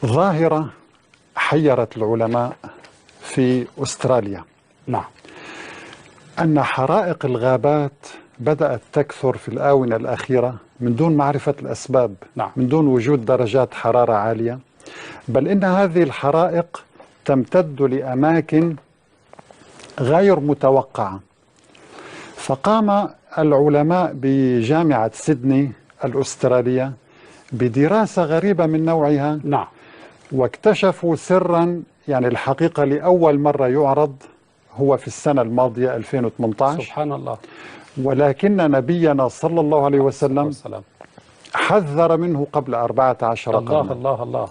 ظاهرة حيرت العلماء في أستراليا، نعم. أن حرائق الغابات بدأت تكثر في الآونة الأخيرة من دون معرفة الأسباب، نعم. من دون وجود درجات حرارة عالية، بل إن هذه الحرائق تمتد لأماكن غير متوقعة. فقام العلماء بجامعة سيدني الأسترالية بدراسة غريبة من نوعها، نعم. واكتشفوا سرا، يعني الحقيقة لأول مرة يعرض هو في السنة الماضية 2018، سبحان الله. ولكن نبينا صلى الله عليه وسلم حذر منه قبل 14 قرنا. الله الله الله.